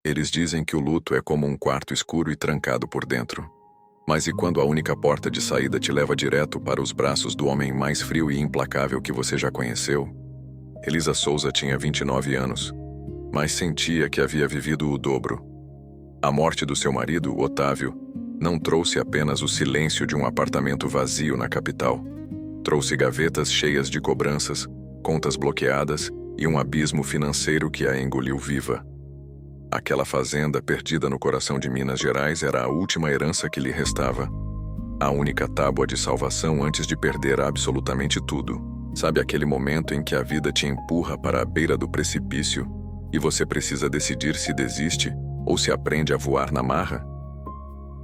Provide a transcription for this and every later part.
Eles dizem que o luto é como um quarto escuro e trancado por dentro. Mas e quando a única porta de saída te leva direto para os braços do homem mais frio e implacável que você já conheceu? Elisa Souza tinha 29 anos, mas sentia que havia vivido o dobro. A morte do seu marido, Otávio, não trouxe apenas o silêncio de um apartamento vazio na capital. Trouxe gavetas cheias de cobranças, contas bloqueadas e um abismo financeiro que a engoliu viva. Aquela fazenda perdida no coração de Minas Gerais era a última herança que lhe restava. A única tábua de salvação antes de perder absolutamente tudo. Sabe aquele momento em que a vida te empurra para a beira do precipício e você precisa decidir se desiste ou se aprende a voar na marra?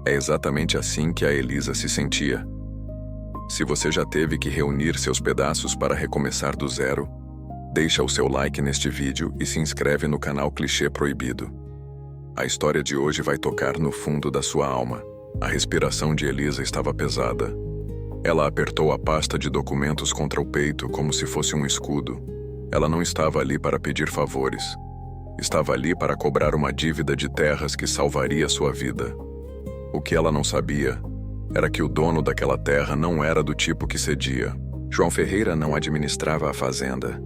É exatamente assim que a Elisa se sentia. Se você já teve que reunir seus pedaços para recomeçar do zero, deixa o seu like neste vídeo e se inscreve no canal Clichê Proibido. A história de hoje vai tocar no fundo da sua alma. A respiração de Elisa estava pesada. Ela apertou a pasta de documentos contra o peito como se fosse um escudo. Ela não estava ali para pedir favores. Estava ali para cobrar uma dívida de terras que salvaria sua vida. O que ela não sabia era que o dono daquela terra não era do tipo que cedia. João Ferreira não administrava a fazenda.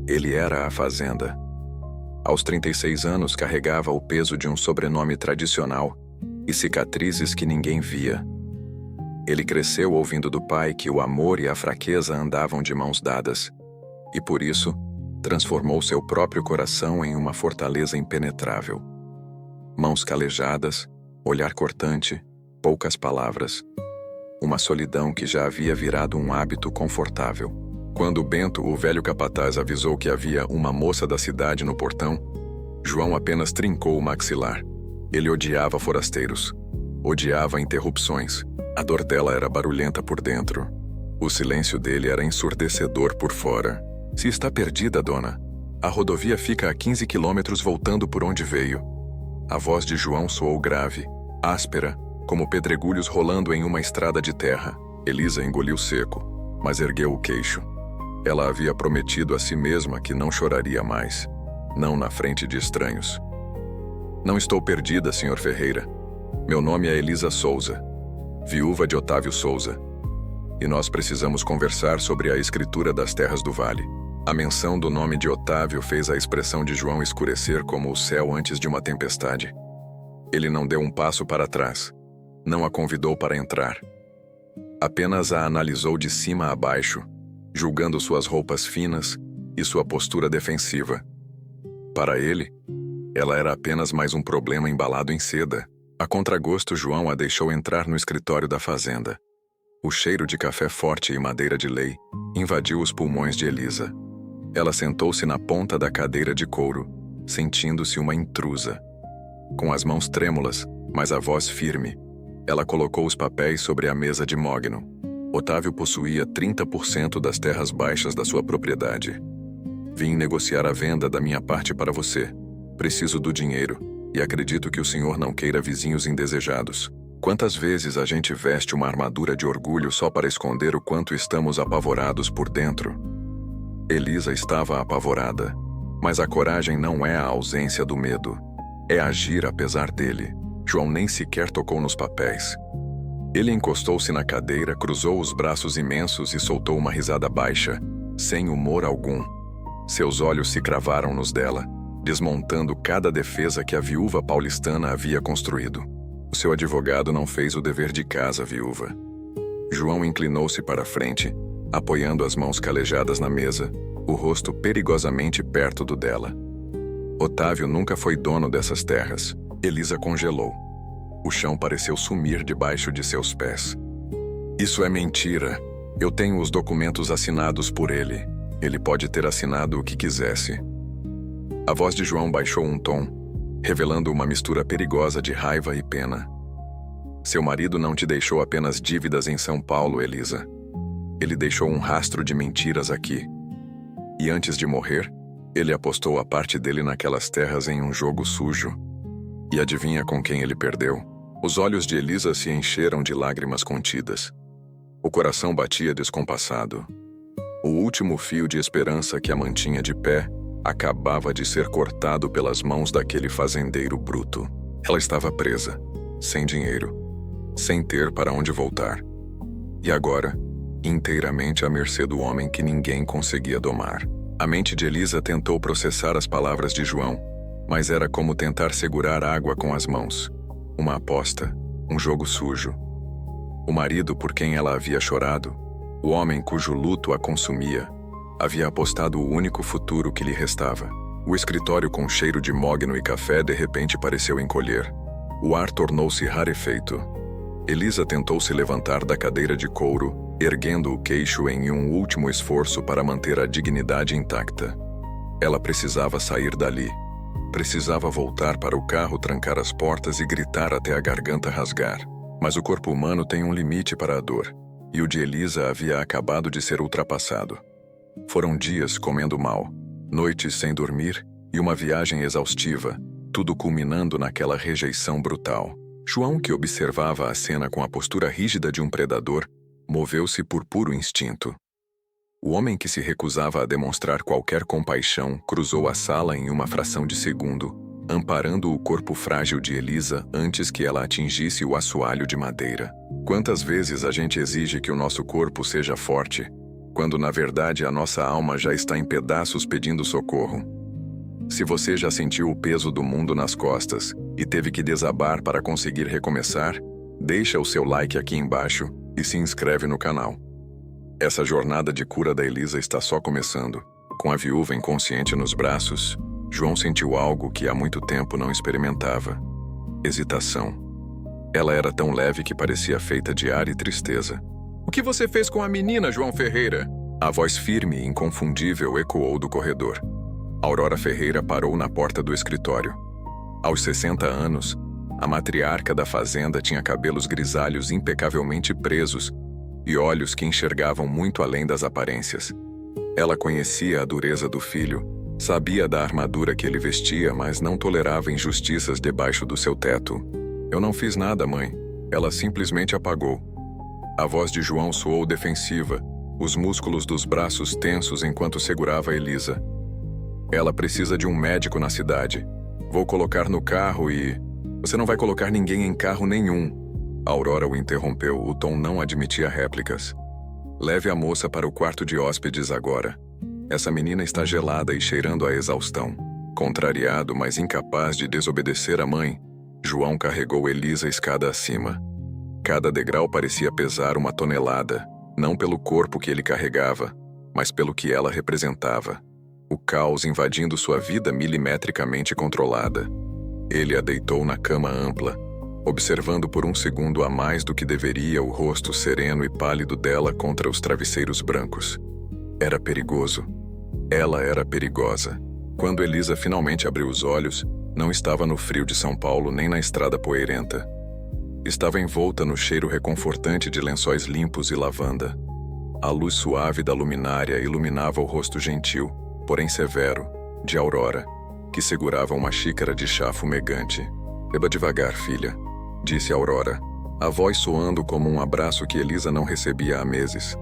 Ele era a fazenda. Aos 36 anos carregava o peso de um sobrenome tradicional e cicatrizes que ninguém via. Ele cresceu ouvindo do pai que o amor e a fraqueza andavam de mãos dadas, e por isso transformou seu próprio coração em uma fortaleza impenetrável. Mãos calejadas, olhar cortante, poucas palavras. Uma solidão que já havia virado um hábito confortável. Quando Bento, o velho capataz, avisou que havia uma moça da cidade no portão, João apenas trincou o maxilar. Ele odiava forasteiros. Odiava interrupções. A dor dela era barulhenta por dentro. O silêncio dele era ensurdecedor por fora. Se está perdida, dona. A rodovia fica a 15 quilômetros voltando por onde veio. A voz de João soou grave, áspera, como pedregulhos rolando em uma estrada de terra. Elisa engoliu seco, mas ergueu o queixo. Ela havia prometido a si mesma que não choraria mais, não na frente de estranhos. Não estou perdida, Sr. Ferreira. Meu nome é Elisa Souza, viúva de Otávio Souza. E nós precisamos conversar sobre a escritura das terras do vale. A menção do nome de Otávio fez a expressão de João escurecer como o céu antes de uma tempestade. Ele não deu um passo para trás. Não a convidou para entrar. Apenas a analisou de cima a baixo, julgando suas roupas finas e sua postura defensiva. Para ele, ela era apenas mais um problema embalado em seda. A contragosto, João a deixou entrar no escritório da fazenda. O cheiro de café forte e madeira de lei invadiu os pulmões de Elisa. Ela sentou-se na ponta da cadeira de couro, sentindo-se uma intrusa. Com as mãos trêmulas, mas a voz firme, ela colocou os papéis sobre a mesa de mogno. Otávio possuía 30% das terras baixas da sua propriedade. Vim negociar a venda da minha parte para você. Preciso do dinheiro, e acredito que o senhor não queira vizinhos indesejados. Quantas vezes a gente veste uma armadura de orgulho só para esconder o quanto estamos apavorados por dentro? Elisa estava apavorada, mas a coragem não é a ausência do medo. É agir apesar dele. João nem sequer tocou nos papéis. Ele encostou-se na cadeira, cruzou os braços imensos e soltou uma risada baixa, sem humor algum. Seus olhos se cravaram nos dela, desmontando cada defesa que a viúva paulistana havia construído. O seu advogado não fez o dever de casa, viúva. João inclinou-se para a frente, apoiando as mãos calejadas na mesa, o rosto perigosamente perto do dela. Otávio nunca foi dono dessas terras. Elisa congelou. O chão pareceu sumir debaixo de seus pés. Isso é mentira. Eu tenho os documentos assinados por ele. Ele pode ter assinado o que quisesse. A voz de João baixou um tom, revelando uma mistura perigosa de raiva e pena. Seu marido não te deixou apenas dívidas em São Paulo, Elisa. Ele deixou um rastro de mentiras aqui. E antes de morrer, ele apostou a parte dele naquelas terras em um jogo sujo. E adivinha com quem ele perdeu? Os olhos de Elisa se encheram de lágrimas contidas. O coração batia descompassado. O último fio de esperança que a mantinha de pé acabava de ser cortado pelas mãos daquele fazendeiro bruto. Ela estava presa, sem dinheiro, sem ter para onde voltar. E agora, inteiramente à mercê do homem que ninguém conseguia domar. A mente de Elisa tentou processar as palavras de João, mas era como tentar segurar água com as mãos. Uma aposta, um jogo sujo. O marido por quem ela havia chorado, o homem cujo luto a consumia, havia apostado o único futuro que lhe restava. O escritório com cheiro de mogno e café de repente pareceu encolher. O ar tornou-se rarefeito. Elisa tentou se levantar da cadeira de couro, erguendo o queixo em um último esforço para manter a dignidade intacta. Ela precisava sair dali. Precisava voltar para o carro, trancar as portas e gritar até a garganta rasgar. Mas o corpo humano tem um limite para a dor, e o de Elisa havia acabado de ser ultrapassado. Foram dias comendo mal, noites sem dormir e uma viagem exaustiva, tudo culminando naquela rejeição brutal. João, que observava a cena com a postura rígida de um predador, moveu-se por puro instinto. O homem que se recusava a demonstrar qualquer compaixão cruzou a sala em uma fração de segundo, amparando o corpo frágil de Elisa antes que ela atingisse o assoalho de madeira. Quantas vezes a gente exige que o nosso corpo seja forte, quando na verdade a nossa alma já está em pedaços pedindo socorro? Se você já sentiu o peso do mundo nas costas e teve que desabar para conseguir recomeçar, deixa o seu like aqui embaixo e se inscreve no canal. Essa jornada de cura da Elisa está só começando. Com a viúva inconsciente nos braços, João sentiu algo que há muito tempo não experimentava: hesitação. Ela era tão leve que parecia feita de ar e tristeza. "O que você fez com a menina, João Ferreira?" A voz firme e inconfundível ecoou do corredor. Aurora Ferreira parou na porta do escritório. Aos 60 anos, a matriarca da fazenda tinha cabelos grisalhos impecavelmente presos e olhos que enxergavam muito além das aparências. Ela conhecia a dureza do filho, sabia da armadura que ele vestia, mas não tolerava injustiças debaixo do seu teto. "Eu não fiz nada, mãe." Ela simplesmente apagou. A voz de João soou defensiva, os músculos dos braços tensos enquanto segurava Elisa. "Ela precisa de um médico na cidade. Vou colocar no carro e..." "Você não vai colocar ninguém em carro nenhum." Aurora o interrompeu, o tom não admitia réplicas. "Leve a moça para o quarto de hóspedes agora. Essa menina está gelada e cheirando a exaustão." Contrariado, mas incapaz de desobedecer à mãe, João carregou Elisa escada acima. Cada degrau parecia pesar 1 tonelada, não pelo corpo que ele carregava, mas pelo que ela representava. O caos invadindo sua vida milimetricamente controlada. Ele a deitou na cama ampla, observando por um segundo a mais do que deveria o rosto sereno e pálido dela contra os travesseiros brancos. Era perigoso. Ela era perigosa. Quando Elisa finalmente abriu os olhos, não estava no frio de São Paulo nem na estrada poeirenta. Estava envolta no cheiro reconfortante de lençóis limpos e lavanda. A luz suave da luminária iluminava o rosto gentil, porém severo, de Aurora, que segurava uma xícara de chá fumegante. "Beba devagar, filha", disse Aurora, a voz soando como um abraço que Elisa não recebia há meses.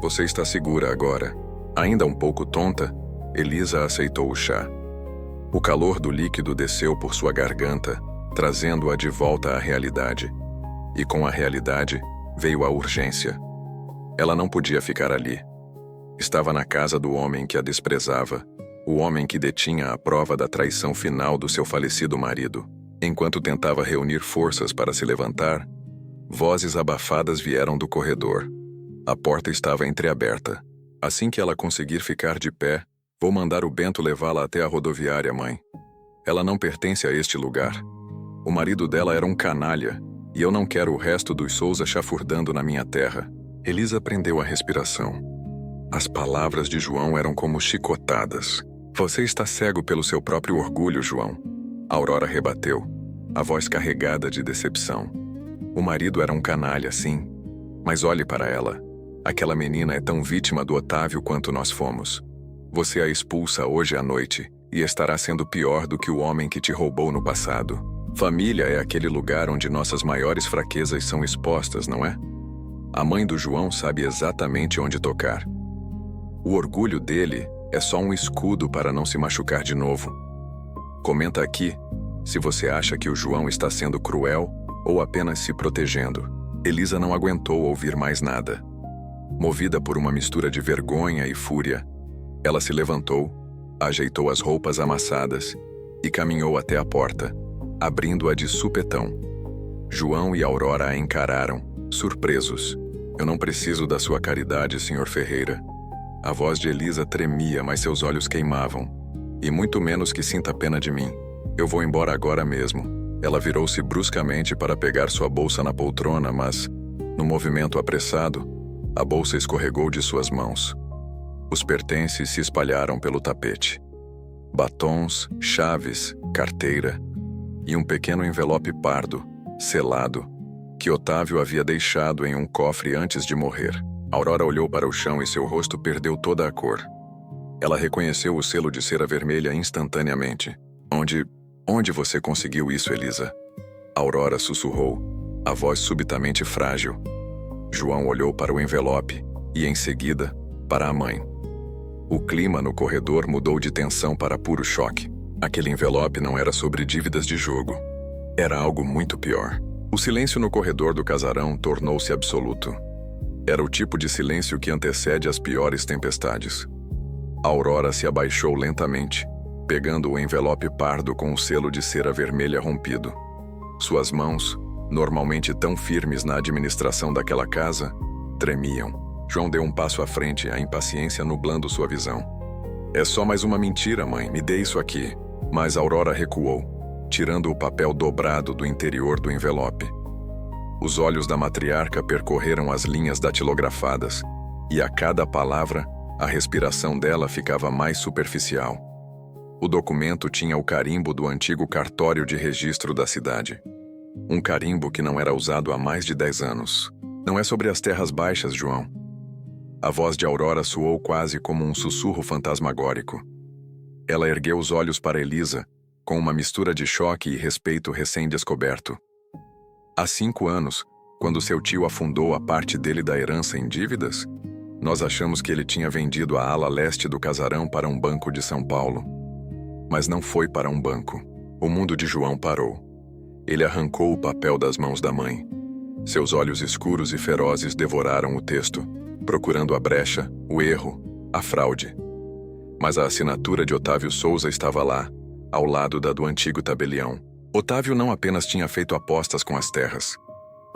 "Você está segura agora." Ainda um pouco tonta, Elisa aceitou o chá. O calor do líquido desceu por sua garganta, trazendo-a de volta à realidade. E com a realidade, veio a urgência. Ela não podia ficar ali. Estava na casa do homem que a desprezava, o homem que detinha a prova da traição final do seu falecido marido. Enquanto tentava reunir forças para se levantar, vozes abafadas vieram do corredor. A porta estava entreaberta. "Assim que ela conseguir ficar de pé, vou mandar o Bento levá-la até a rodoviária, mãe. Ela não pertence a este lugar. O marido dela era um canalha, e eu não quero o resto dos Souza chafurdando na minha terra." Elisa prendeu a respiração. As palavras de João eram como chicotadas. "Você está cego pelo seu próprio orgulho, João." Aurora rebateu, a voz carregada de decepção. "O marido era um canalha, sim. Mas olhe para ela. Aquela menina é tão vítima do Otávio quanto nós fomos. Você a expulsa hoje à noite e estará sendo pior do que o homem que te roubou no passado." Família é aquele lugar onde nossas maiores fraquezas são expostas, não é? A mãe do João sabe exatamente onde tocar. O orgulho dele é só um escudo para não se machucar de novo. Comenta aqui se você acha que o João está sendo cruel ou apenas se protegendo. Elisa não aguentou ouvir mais nada. Movida por uma mistura de vergonha e fúria, ela se levantou, ajeitou as roupas amassadas e caminhou até a porta, abrindo-a de supetão. João e Aurora a encararam, surpresos. Eu não preciso da sua caridade, Sr. Ferreira. A voz de Elisa tremia, mas seus olhos queimavam. E muito menos que sinta pena de mim. Eu vou embora agora mesmo. Ela virou-se bruscamente para pegar sua bolsa na poltrona, mas, no movimento apressado, a bolsa escorregou de suas mãos. Os pertences se espalharam pelo tapete. Batons, chaves, carteira e um pequeno envelope pardo, selado, que Otávio havia deixado em um cofre antes de morrer. Aurora olhou para o chão e seu rosto perdeu toda a cor. Ela reconheceu o selo de cera vermelha instantaneamente. Onde você conseguiu isso, Elisa? Aurora sussurrou, a voz subitamente frágil. João olhou para o envelope e, em seguida, para a mãe. O clima no corredor mudou de tensão para puro choque. Aquele envelope não era sobre dívidas de jogo. Era algo muito pior. O silêncio no corredor do casarão tornou-se absoluto. Era o tipo de silêncio que antecede as piores tempestades. Aurora se abaixou lentamente, pegando o envelope pardo com o selo de cera vermelha rompido. Suas mãos, normalmente tão firmes na administração daquela casa, tremiam. João deu um passo à frente, a impaciência nublando sua visão. É só mais uma mentira, mãe, me dê isso aqui. Mas Aurora recuou, tirando o papel dobrado do interior do envelope. Os olhos da matriarca percorreram as linhas datilografadas, e a cada palavra, a respiração dela ficava mais superficial. O documento tinha o carimbo do antigo cartório de registro da cidade. Um carimbo que não era usado há mais de 10 anos. Não é sobre as terras baixas, João. A voz de Aurora soou quase como um sussurro fantasmagórico. Ela ergueu os olhos para Elisa, com uma mistura de choque e respeito recém-descoberto. Há 5 anos, quando seu tio afundou a parte dele da herança em dívidas, nós achamos que ele tinha vendido a ala leste do casarão para um banco de São Paulo. Mas não foi para um banco. O mundo de João parou. Ele arrancou o papel das mãos da mãe. Seus olhos escuros e ferozes devoraram o texto, procurando a brecha, o erro, a fraude. Mas a assinatura de Otávio Souza estava lá, ao lado da do antigo tabelião. Otávio não apenas tinha feito apostas com as terras.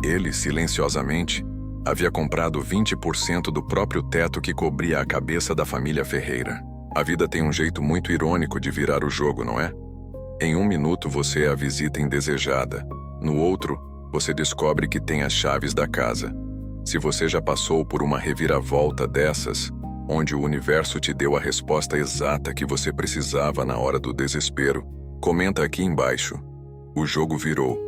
Ele, silenciosamente, havia comprado 20% do próprio teto que cobria a cabeça da família Ferreira. A vida tem um jeito muito irônico de virar o jogo, não é? Em um minuto você é a visita indesejada. No outro, você descobre que tem as chaves da casa. Se você já passou por uma reviravolta dessas, onde o universo te deu a resposta exata que você precisava na hora do desespero, comenta aqui embaixo. O jogo virou.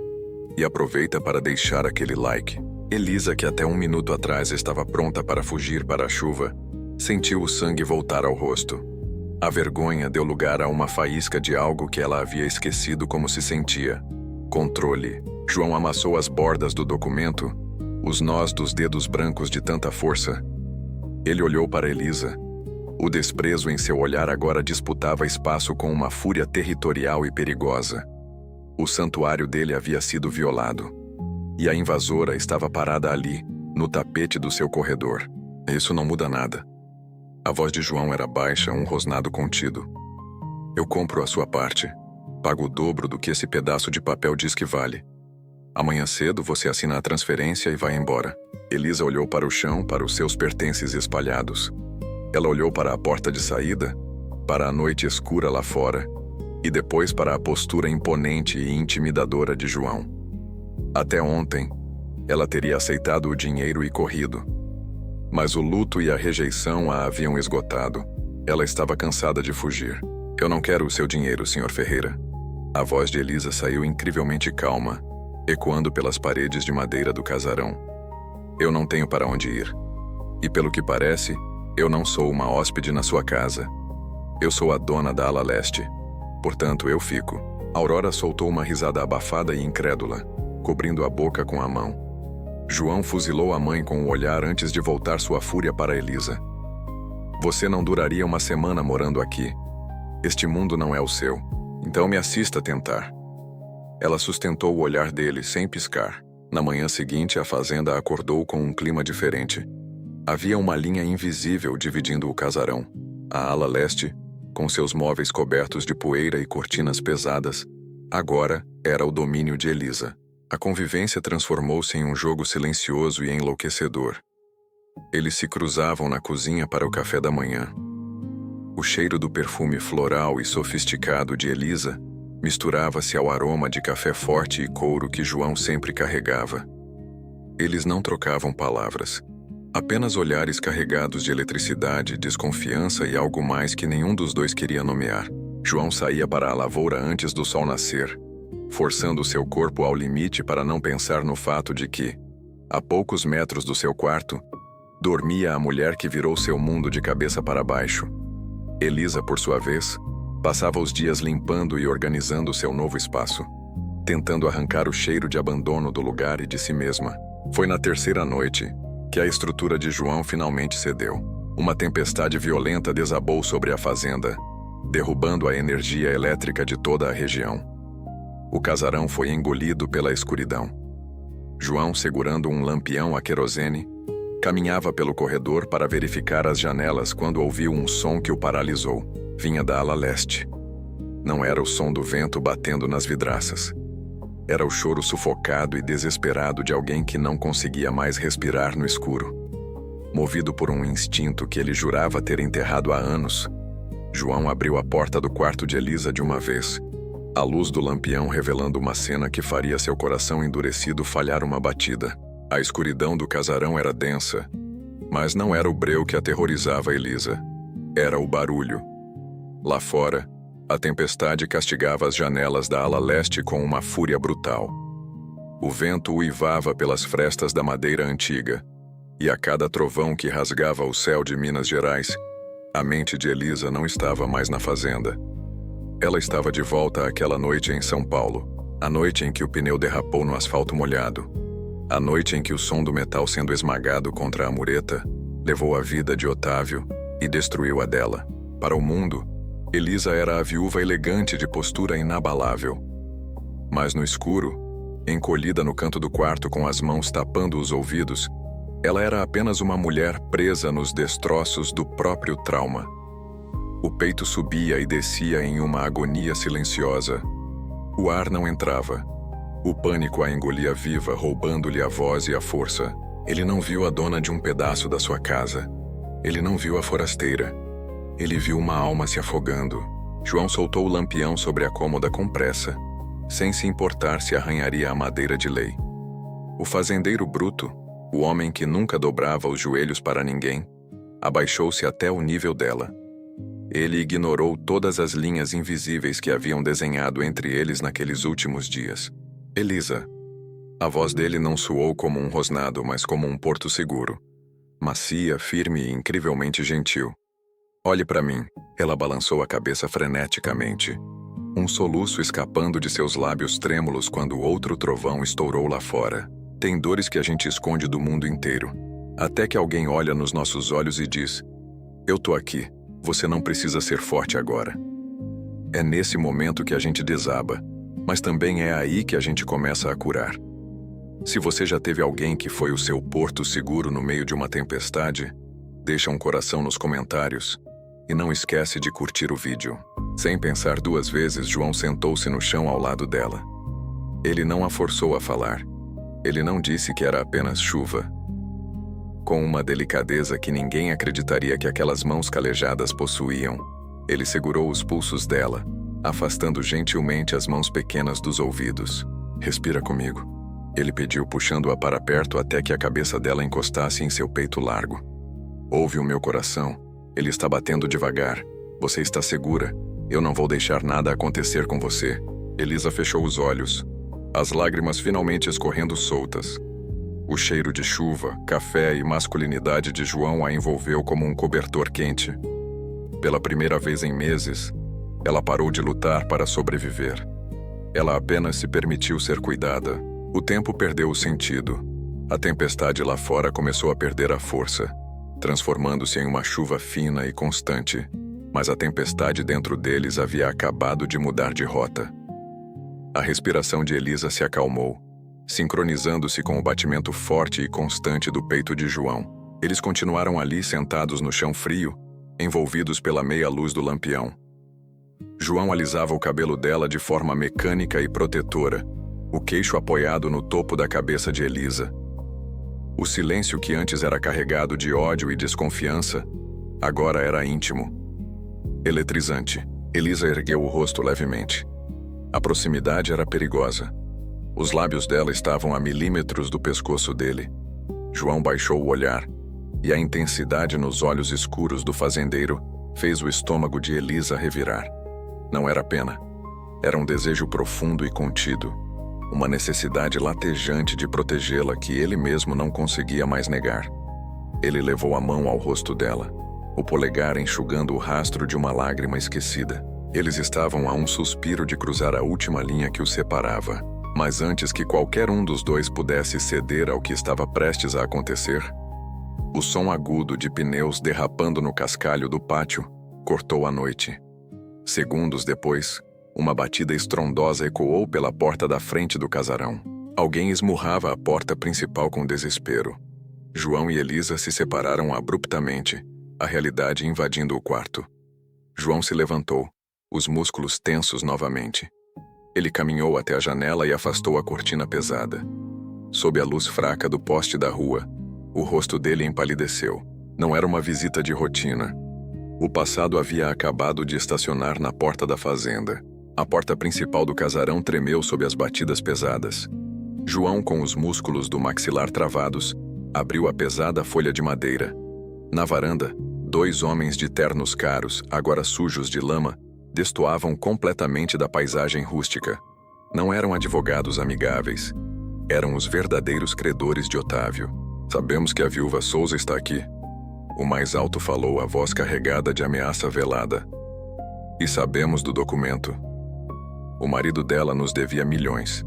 E aproveita para deixar aquele like. Elisa, que até um minuto atrás estava pronta para fugir para a chuva, sentiu o sangue voltar ao rosto. A vergonha deu lugar a uma faísca de algo que ela havia esquecido como se sentia. Controle. João amassou as bordas do documento, os nós dos dedos brancos de tanta força. Ele olhou para Elisa. O desprezo em seu olhar agora disputava espaço com uma fúria territorial e perigosa. O santuário dele havia sido violado. E a invasora estava parada ali, no tapete do seu corredor. Isso não muda nada. A voz de João era baixa, um rosnado contido. Eu compro a sua parte. Pago o dobro do que esse pedaço de papel diz que vale. Amanhã cedo você assina a transferência e vai embora. Elisa olhou para o chão, para os seus pertences espalhados. Ela olhou para a porta de saída, para a noite escura lá fora, e depois para a postura imponente e intimidadora de João. Até ontem, ela teria aceitado o dinheiro e corrido. Mas o luto e a rejeição a haviam esgotado. Ela estava cansada de fugir. Eu não quero o seu dinheiro, Sr. Ferreira. A voz de Elisa saiu incrivelmente calma, ecoando pelas paredes de madeira do casarão. Eu não tenho para onde ir. E pelo que parece, eu não sou uma hóspede na sua casa. Eu sou a dona da ala leste. Portanto, eu fico. Aurora soltou uma risada abafada e incrédula, cobrindo a boca com a mão. João fuzilou a mãe com o olhar antes de voltar sua fúria para Elisa. Você não duraria uma semana morando aqui. Este mundo não é o seu. Então me assista tentar. Ela sustentou o olhar dele sem piscar. Na manhã seguinte, a fazenda acordou com um clima diferente. Havia uma linha invisível dividindo o casarão. A ala leste, com seus móveis cobertos de poeira e cortinas pesadas, agora era o domínio de Elisa. A convivência transformou-se em um jogo silencioso e enlouquecedor. Eles se cruzavam na cozinha para o café da manhã. O cheiro do perfume floral e sofisticado de Elisa misturava-se ao aroma de café forte e couro que João sempre carregava. Eles não trocavam palavras. Apenas olhares carregados de eletricidade, desconfiança e algo mais que nenhum dos dois queria nomear. João saía para a lavoura antes do sol nascer, forçando seu corpo ao limite para não pensar no fato de que, a poucos metros do seu quarto, dormia a mulher que virou seu mundo de cabeça para baixo. Elisa, por sua vez, passava os dias limpando e organizando seu novo espaço, tentando arrancar o cheiro de abandono do lugar e de si mesma. Foi na terceira noite que a estrutura de João finalmente cedeu. Uma tempestade violenta desabou sobre a fazenda, derrubando a energia elétrica de toda a região. O casarão foi engolido pela escuridão. João, segurando um lampião a querosene, caminhava pelo corredor para verificar as janelas quando ouviu um som que o paralisou. Vinha da ala leste. Não era o som do vento batendo nas vidraças. Era o choro sufocado e desesperado de alguém que não conseguia mais respirar no escuro. Movido por um instinto que ele jurava ter enterrado há anos, João abriu a porta do quarto de Elisa de uma vez, a luz do lampião revelando uma cena que faria seu coração endurecido falhar uma batida. A escuridão do casarão era densa, mas não era o breu que aterrorizava Elisa. Era o barulho. Lá fora, a tempestade castigava as janelas da ala leste com uma fúria brutal. O vento uivava pelas frestas da madeira antiga, e a cada trovão que rasgava o céu de Minas Gerais, a mente de Elisa não estava mais na fazenda. Ela estava de volta àquela noite em São Paulo, a noite em que o pneu derrapou no asfalto molhado, a noite em que o som do metal sendo esmagado contra a mureta levou a vida de Otávio e destruiu a dela. Para o mundo, Elisa era a viúva elegante de postura inabalável. Mas no escuro, encolhida no canto do quarto com as mãos tapando os ouvidos, ela era apenas uma mulher presa nos destroços do próprio trauma. O peito subia e descia em uma agonia silenciosa. O ar não entrava. O pânico a engolia viva, roubando-lhe a voz e a força. Ele não viu a dona de um pedaço da sua casa. Ele não viu a forasteira. Ele viu uma alma se afogando. João soltou o lampião sobre a cômoda com pressa, sem se importar se arranharia a madeira de lei. O fazendeiro bruto, o homem que nunca dobrava os joelhos para ninguém, abaixou-se até o nível dela. Ele ignorou todas as linhas invisíveis que haviam desenhado entre eles naqueles últimos dias. Elisa. A voz dele não soou como um rosnado, mas como um porto seguro. Macia, firme e incrivelmente gentil. Olhe para mim. Ela balançou a cabeça freneticamente. Um soluço escapando de seus lábios trêmulos quando outro trovão estourou lá fora. Tem dores que a gente esconde do mundo inteiro. Até que alguém olha nos nossos olhos e diz: eu tô aqui, você não precisa ser forte agora. É nesse momento que a gente desaba, mas também é aí que a gente começa a curar. Se você já teve alguém que foi o seu porto seguro no meio de uma tempestade, deixa um coração nos comentários e não esquece de curtir o vídeo. Sem pensar duas vezes, João sentou-se no chão ao lado dela. Ele não a forçou a falar. Ele não disse que era apenas chuva. Com uma delicadeza que ninguém acreditaria que aquelas mãos calejadas possuíam, ele segurou os pulsos dela, afastando gentilmente as mãos pequenas dos ouvidos. Respira comigo, ele pediu, puxando-a para perto até que a cabeça dela encostasse em seu peito largo. Ouve o meu coração, ele está batendo devagar. Você está segura? Eu não vou deixar nada acontecer com você. Elisa fechou os olhos, as lágrimas finalmente escorrendo soltas. O cheiro de chuva, café e masculinidade de João a envolveu como um cobertor quente. Pela primeira vez em meses, ela parou de lutar para sobreviver. Ela apenas se permitiu ser cuidada. O tempo perdeu o sentido. A tempestade lá fora começou a perder a força, transformando-se em uma chuva fina e constante, mas a tempestade dentro deles havia acabado de mudar de rota. A respiração de Elisa se acalmou, sincronizando-se com o batimento forte e constante do peito de João. Eles continuaram ali sentados no chão frio, envolvidos pela meia luz do lampião. João alisava o cabelo dela de forma mecânica e protetora, o queixo apoiado no topo da cabeça de Elisa. O silêncio que antes era carregado de ódio e desconfiança, agora era íntimo. Eletrizante. Elisa ergueu o rosto levemente. A proximidade era perigosa. Os lábios dela estavam a milímetros do pescoço dele. João baixou o olhar, e a intensidade nos olhos escuros do fazendeiro fez o estômago de Elisa revirar. Não era pena. Era um desejo profundo e contido, uma necessidade latejante de protegê-la que ele mesmo não conseguia mais negar. Ele levou a mão ao rosto dela, o polegar enxugando o rastro de uma lágrima esquecida. Eles estavam a um suspiro de cruzar a última linha que os separava, mas antes que qualquer um dos dois pudesse ceder ao que estava prestes a acontecer, o som agudo de pneus derrapando no cascalho do pátio cortou a noite. Segundos depois, uma batida estrondosa ecoou pela porta da frente do casarão. Alguém esmurrava a porta principal com desespero. João e Elisa se separaram abruptamente, a realidade invadindo o quarto. João se levantou, os músculos tensos novamente. Ele caminhou até a janela e afastou a cortina pesada. Sob a luz fraca do poste da rua, o rosto dele empalideceu. Não era uma visita de rotina. O passado havia acabado de estacionar na porta da fazenda. A porta principal do casarão tremeu sob as batidas pesadas. João, com os músculos do maxilar travados, abriu a pesada folha de madeira. Na varanda, 2 homens de ternos caros, agora sujos de lama, destoavam completamente da paisagem rústica. Não eram advogados amigáveis. Eram os verdadeiros credores de Otávio. Sabemos que a viúva Souza está aqui. O mais alto falou, a voz carregada de ameaça velada. E sabemos do documento. O marido dela nos devia milhões.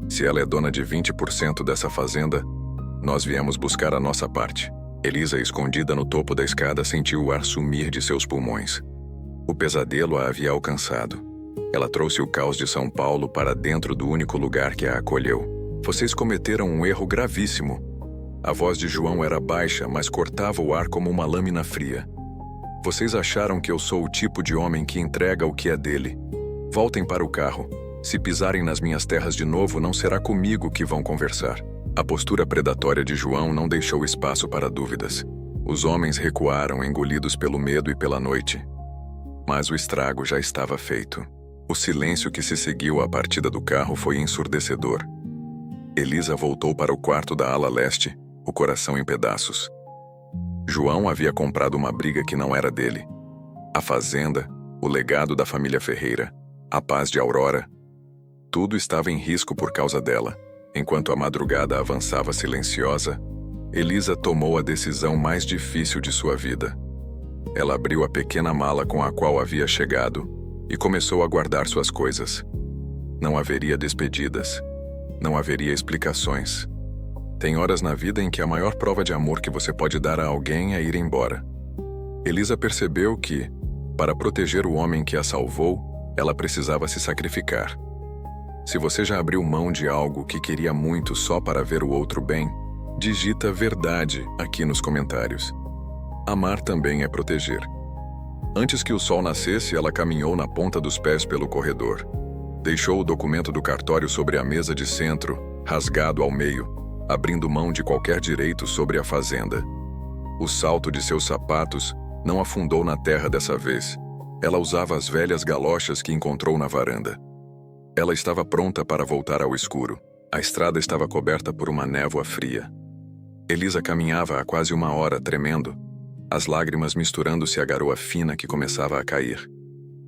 Se ela é dona de 20% dessa fazenda, nós viemos buscar a nossa parte. Elisa, escondida no topo da escada, sentiu o ar sumir de seus pulmões. O pesadelo a havia alcançado. Ela trouxe o caos de São Paulo para dentro do único lugar que a acolheu. Vocês cometeram um erro gravíssimo. A voz de João era baixa, mas cortava o ar como uma lâmina fria. Vocês acharam que eu sou o tipo de homem que entrega o que é dele. Voltem para o carro. Se pisarem nas minhas terras de novo, não será comigo que vão conversar. A postura predatória de João não deixou espaço para dúvidas. Os homens recuaram, engolidos pelo medo e pela noite. Mas o estrago já estava feito. O silêncio que se seguiu à partida do carro foi ensurdecedor. Elisa voltou para o quarto da ala leste, o coração em pedaços. João havia comprado uma briga que não era dele. A fazenda, o legado da família Ferreira, a paz de Aurora. Tudo estava em risco por causa dela. Enquanto a madrugada avançava silenciosa, Elisa tomou a decisão mais difícil de sua vida. Ela abriu a pequena mala com a qual havia chegado e começou a guardar suas coisas. Não haveria despedidas. Não haveria explicações. Tem horas na vida em que a maior prova de amor que você pode dar a alguém é ir embora. Elisa percebeu que, para proteger o homem que a salvou, ela precisava se sacrificar. Se você já abriu mão de algo que queria muito só para ver o outro bem, digita verdade aqui nos comentários. Amar também é proteger. Antes que o sol nascesse, ela caminhou na ponta dos pés pelo corredor. Deixou o documento do cartório sobre a mesa de centro, rasgado ao meio, abrindo mão de qualquer direito sobre a fazenda. O salto de seus sapatos não afundou na terra dessa vez. Ela usava as velhas galochas que encontrou na varanda. Ela estava pronta para voltar ao escuro. A estrada estava coberta por uma névoa fria. Elisa caminhava há quase 1 hora, tremendo, as lágrimas misturando-se à garoa fina que começava a cair.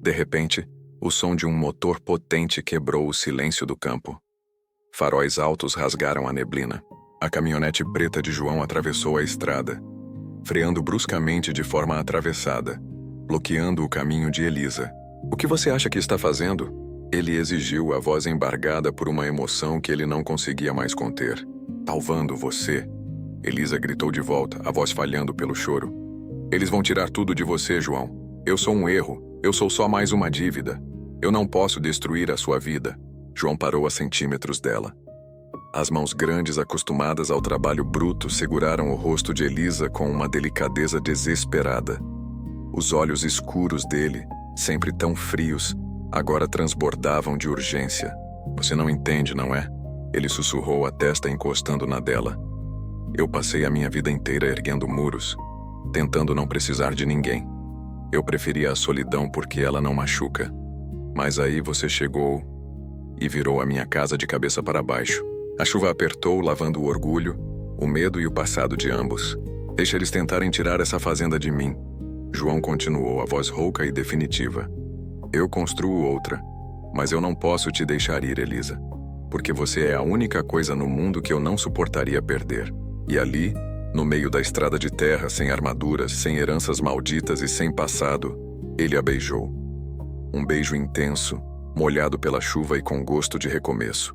De repente, o som de um motor potente quebrou o silêncio do campo. Faróis altos rasgaram a neblina. A caminhonete preta de João atravessou a estrada, freando bruscamente de forma atravessada, bloqueando o caminho de Elisa. "O que você acha que está fazendo?" Ele exigiu, a voz embargada por uma emoção que ele não conseguia mais conter. Salvando você. Elisa gritou de volta, a voz falhando pelo choro. Eles vão tirar tudo de você, João. Eu sou um erro. Eu sou só mais uma dívida. Eu não posso destruir a sua vida. João parou a centímetros dela. As mãos grandes, acostumadas ao trabalho bruto, seguraram o rosto de Elisa com uma delicadeza desesperada. Os olhos escuros dele, sempre tão frios, agora transbordavam de urgência. Você não entende, não é? Ele sussurrou, a testa encostando na dela. Eu passei a minha vida inteira erguendo muros, tentando não precisar de ninguém. Eu preferia a solidão porque ela não machuca. Mas aí você chegou e virou a minha casa de cabeça para baixo. A chuva apertou, lavando o orgulho, o medo e o passado de ambos. Deixa eles tentarem tirar essa fazenda de mim. João continuou, a voz rouca e definitiva. Eu construo outra, mas eu não posso te deixar ir, Elisa. Porque você é a única coisa no mundo que eu não suportaria perder. E ali, no meio da estrada de terra, sem armaduras, sem heranças malditas e sem passado, ele a beijou. Um beijo intenso, molhado pela chuva e com gosto de recomeço.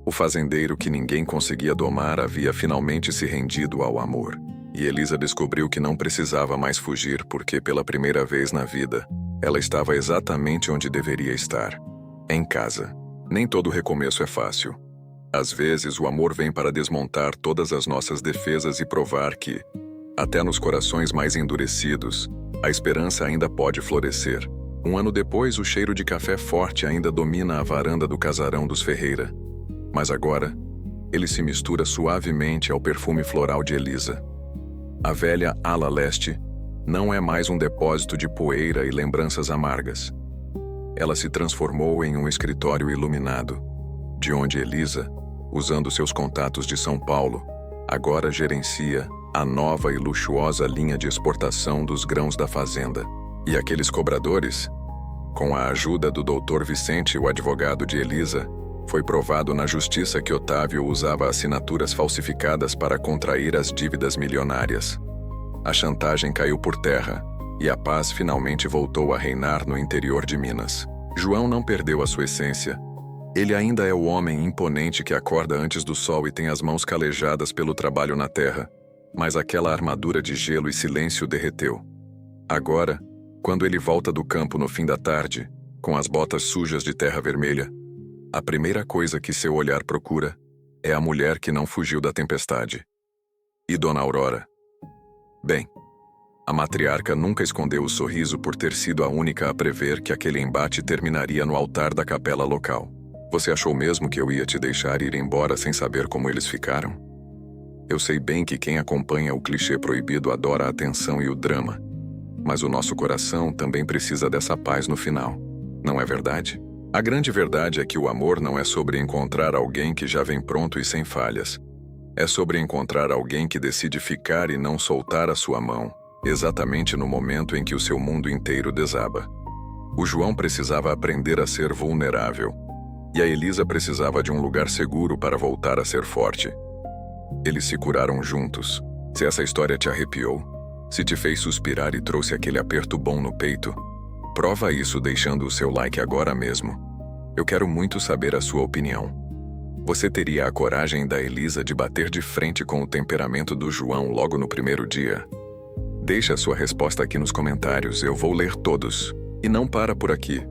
O fazendeiro que ninguém conseguia domar havia finalmente se rendido ao amor. E Elisa descobriu que não precisava mais fugir porque, pela primeira vez na vida, ela estava exatamente onde deveria estar. Em casa. Nem todo recomeço é fácil. Às vezes, o amor vem para desmontar todas as nossas defesas e provar que, até nos corações mais endurecidos, a esperança ainda pode florescer. Um ano depois, o cheiro de café forte ainda domina a varanda do casarão dos Ferreira. Mas agora, ele se mistura suavemente ao perfume floral de Elisa. A velha ala leste não é mais um depósito de poeira e lembranças amargas. Ela se transformou em um escritório iluminado, de onde Elisa, usando seus contatos de São Paulo, agora gerencia a nova e luxuosa linha de exportação dos grãos da fazenda. E aqueles cobradores, com a ajuda do Dr. Vicente, o advogado de Elisa, foi provado na justiça que Otávio usava assinaturas falsificadas para contrair as dívidas milionárias. A chantagem caiu por terra e a paz finalmente voltou a reinar no interior de Minas. João não perdeu a sua essência. Ele ainda é o homem imponente que acorda antes do sol e tem as mãos calejadas pelo trabalho na terra, mas aquela armadura de gelo e silêncio derreteu. Agora, quando ele volta do campo no fim da tarde, com as botas sujas de terra vermelha, a primeira coisa que seu olhar procura é a mulher que não fugiu da tempestade. E Dona Aurora? Bem, a matriarca nunca escondeu o sorriso por ter sido a única a prever que aquele embate terminaria no altar da capela local. Você achou mesmo que eu ia te deixar ir embora sem saber como eles ficaram? Eu sei bem que quem acompanha o clichê proibido adora a atenção e o drama, mas o nosso coração também precisa dessa paz no final, não é verdade? A grande verdade é que o amor não é sobre encontrar alguém que já vem pronto e sem falhas. É sobre encontrar alguém que decide ficar e não soltar a sua mão, exatamente no momento em que o seu mundo inteiro desaba. O João precisava aprender a ser vulnerável, e a Elisa precisava de um lugar seguro para voltar a ser forte. Eles se curaram juntos. Se essa história te arrepiou, se te fez suspirar e trouxe aquele aperto bom no peito, prova isso deixando o seu like agora mesmo. Eu quero muito saber a sua opinião. Você teria a coragem da Elisa de bater de frente com o temperamento do João logo no primeiro dia? Deixe a sua resposta aqui nos comentários, eu vou ler todos. E não para por aqui.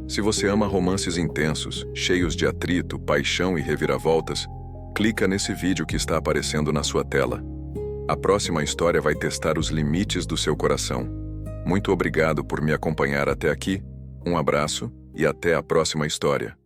Se você ama romances intensos, cheios de atrito, paixão e reviravoltas, clica nesse vídeo que está aparecendo na sua tela. A próxima história vai testar os limites do seu coração. Muito obrigado por me acompanhar até aqui, um abraço e até a próxima história.